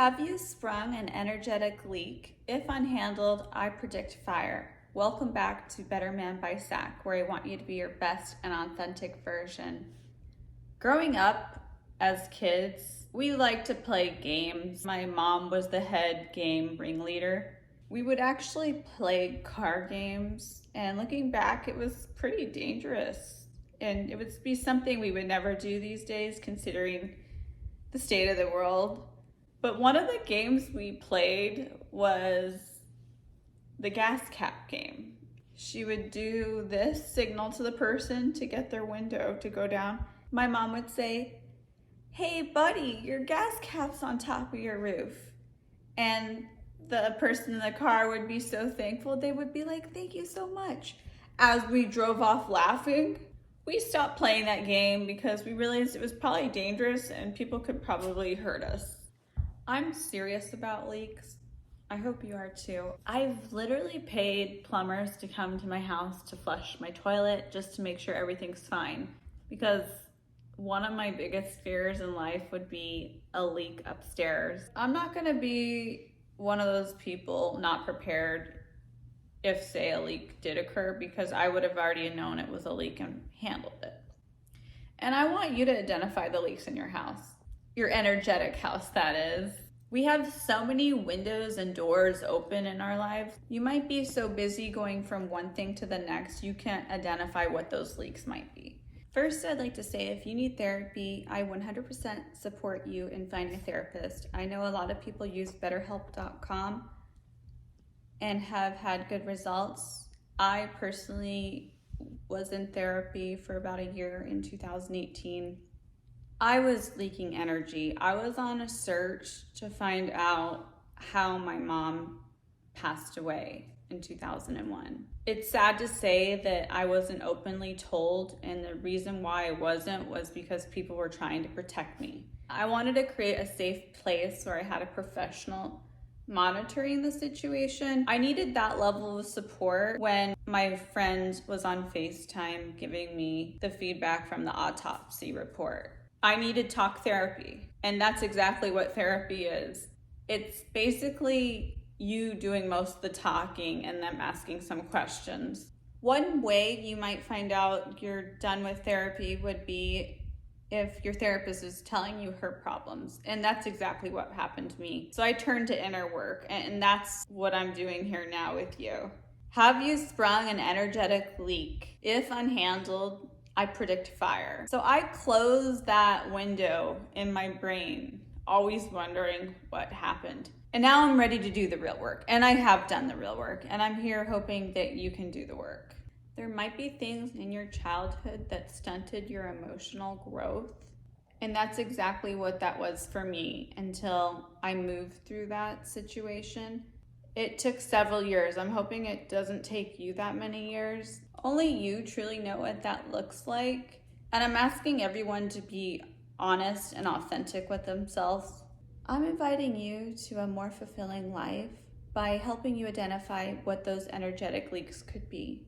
Have you sprung an energetic leak? If unhandled, I predict fire. Welcome back to Thebettermanbysak, where I want you to be your best and authentic version. Growing up as kids, we liked to play games. My mom was the head game ringleader. We would actually play car games, and looking back, it was pretty dangerous. And it would be something we would never do these days, considering the state of the world. But one of the games we played was the gas cap game. She would do this signal to the person to get their window to go down. My mom would say, "Hey buddy, your gas cap's on top of your roof." And the person in the car would be so thankful. They would be like, "Thank you so much." As we drove off laughing, we stopped playing that game because we realized it was probably dangerous and people could probably hurt us. I'm serious about leaks. I hope you are too. I've literally paid plumbers to come to my house to flush my toilet just to make sure everything's fine, because one of my biggest fears in life would be a leak upstairs. I'm not gonna be one of those people not prepared if, say, a leak did occur, because I would have already known it was a leak and handled it. And I want you to identify the leaks in your house. Your energetic house, that is. We have so many windows and doors open in our lives. You might be so busy going from one thing to the next, you can't identify what those leaks might be. First, I'd like to say, if you need therapy, I 100% support you in finding a therapist. I know a lot of people use betterhelp.com and have had good results. I personally was in therapy for about a year in 2018. I was leaking energy. I was on a search to find out how my mom passed away in 2001. It's sad to say that I wasn't openly told, and the reason why I wasn't was because people were trying to protect me. I wanted to create a safe place where I had a professional monitoring the situation. I needed that level of support when my friend was on FaceTime giving me the feedback from the autopsy report. I needed talk therapy, and that's exactly what therapy is. It's basically you doing most of the talking and them asking some questions. One way you might find out you're done with therapy would be if your therapist is telling you her problems, and that's exactly what happened to me. So I turned to inner work, and that's what I'm doing here now with you. Have you sprung an energetic leak? If unhandled, I predict fire. So I close that window in my brain, always wondering what happened. And now I'm ready to do the real work. And I have done the real work. And I'm here hoping that you can do the work. There might be things in your childhood that stunted your emotional growth. And that's exactly what that was for me until I moved through that situation. It took several years. I'm hoping it doesn't take you that many years. Only you truly know what that looks like. And I'm asking everyone to be honest and authentic with themselves. I'm inviting you to a more fulfilling life by helping you identify what those energetic leaks could be.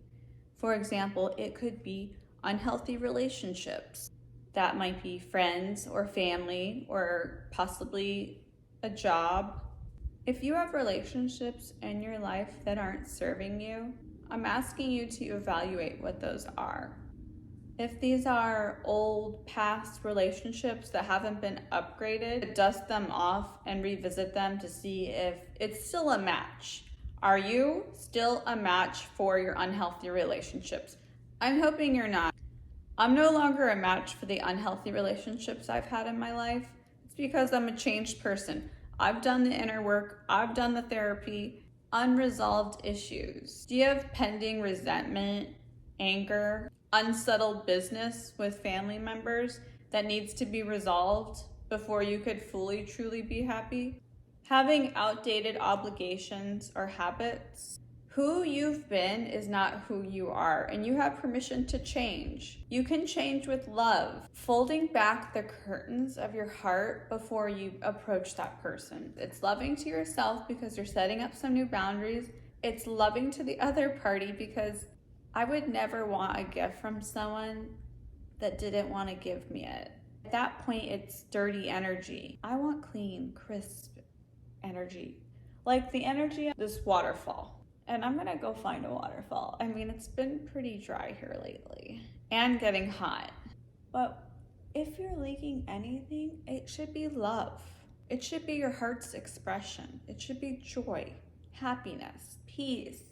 For example, it could be unhealthy relationships. That might be friends or family or possibly a job. If you have relationships in your life that aren't serving you, I'm asking you to evaluate what those are. If these are old past relationships that haven't been upgraded, dust them off and revisit them to see if it's still a match. Are you still a match for your unhealthy relationships? I'm hoping you're not. I'm no longer a match for the unhealthy relationships I've had in my life. It's because I'm a changed person. I've done the inner work, I've done the therapy. Unresolved issues. Do you have pending resentment, anger, unsettled business with family members that needs to be resolved before you could fully, truly be happy? Having outdated obligations or habits? Who you've been is not who you are, and you have permission to change. You can change with love. Folding back the curtains of your heart before you approach that person. It's loving to yourself because you're setting up some new boundaries. It's loving to the other party because I would never want a gift from someone that didn't want to give me it. At that point, it's dirty energy. I want clean, crisp energy. Like the energy of this waterfall. And I'm gonna go find a waterfall. I mean, it's been pretty dry here lately and getting hot. But if you're leaking anything, it should be love. It should be your heart's expression. It should be joy, happiness, peace.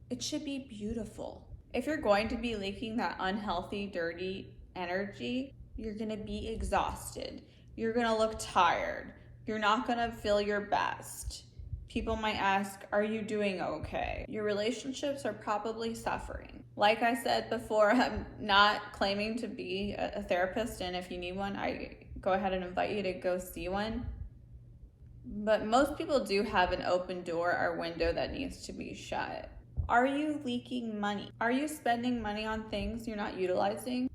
It should be beautiful. If you're going to be leaking that unhealthy, dirty energy, you're gonna be exhausted. You're gonna look tired. You're not gonna feel your best. People might ask, are you doing okay? Your relationships are probably suffering. Like I said before, I'm not claiming to be a therapist, and if you need one, I go ahead and invite you to go see one. But most people do have an open door or window that needs to be shut. Are you leaking money? Are you spending money on things you're not utilizing?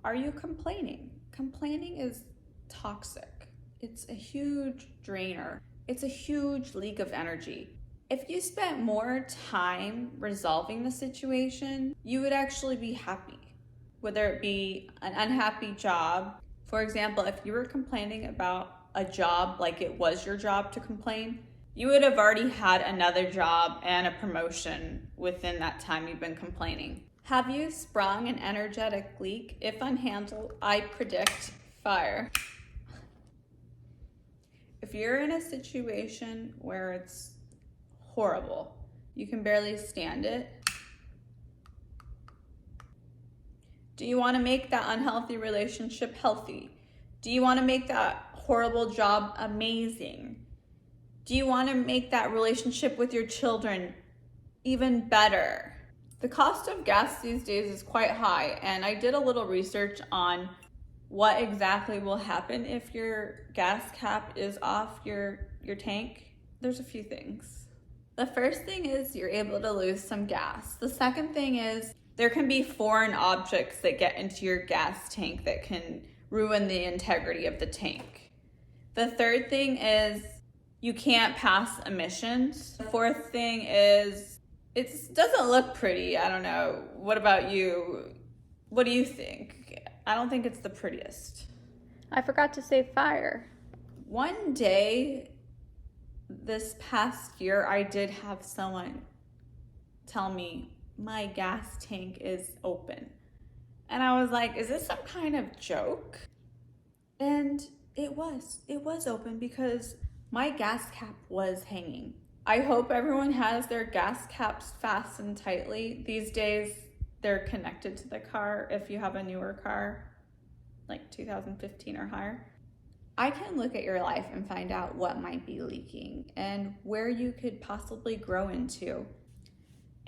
Are you complaining? Complaining is toxic. It's a huge drainer. It's a huge leak of energy. If you spent more time resolving the situation, you would actually be happy. Whether it be an unhappy job. For example, if you were complaining about a job like it was your job to complain, you would have already had another job and a promotion within that time you've been complaining. Have you sprung an energetic leak? If unhandled, I predict fire. If you're in a situation where it's horrible, you can barely stand it, do you want to make that unhealthy relationship healthy? Do you want to make that horrible job amazing? Do you want to make that relationship with your children even better? The cost of gas these days is quite high, and I did a little research on what exactly will happen if your gas cap is off your tank. There's a few things. The first thing is you're able to lose some gas. The second thing is there can be foreign objects that get into your gas tank that can ruin the integrity of the tank. The third thing is you can't pass emissions. The fourth thing is it doesn't look pretty. I don't know. What about you? What do you think? I don't think it's the prettiest. I forgot to say fire. One day this past year, I did have someone tell me my gas tank is open. And I was like, is this some kind of joke? And it was open because my gas cap was hanging. I hope everyone has their gas caps fastened tightly. These days, they're connected to the car if you have a newer car, like 2015 or higher. I can look at your life and find out what might be leaking and where you could possibly grow into.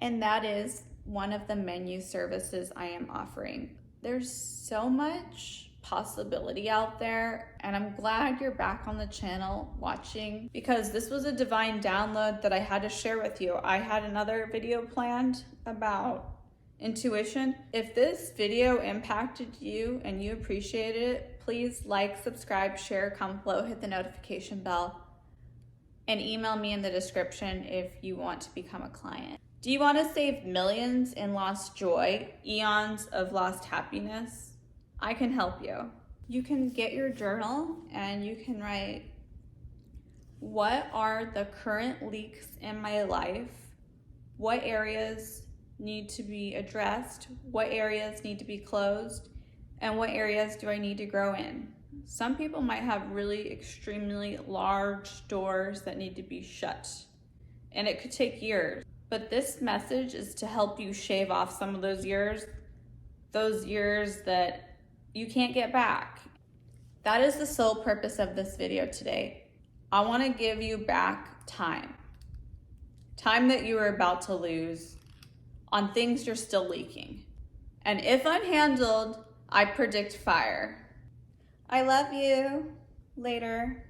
And that is one of the menu services I am offering. There's so much possibility out there, and I'm glad you're back on the channel watching because this was a divine download that I had to share with you. I had another video planned about intuition. If this video impacted you and you appreciated it, please like, subscribe, share, comment below, hit the notification bell, and email me in the description if you want to become a client. Do you want to save millions in lost joy, eons of lost happiness? I can help you. You can get your journal and you can write, what are the current leaks in my life? What areas need to be addressed? What areas need to be closed? And what areas do I need to grow in? Some people might have really extremely large doors that need to be shut, and it could take years. But this message is to help you shave off some of those years that you can't get back. That is the sole purpose of this video today. I want to give you back time that you were about to lose on things you're still leaking. And if unhandled, I predict fire. I love you. Later.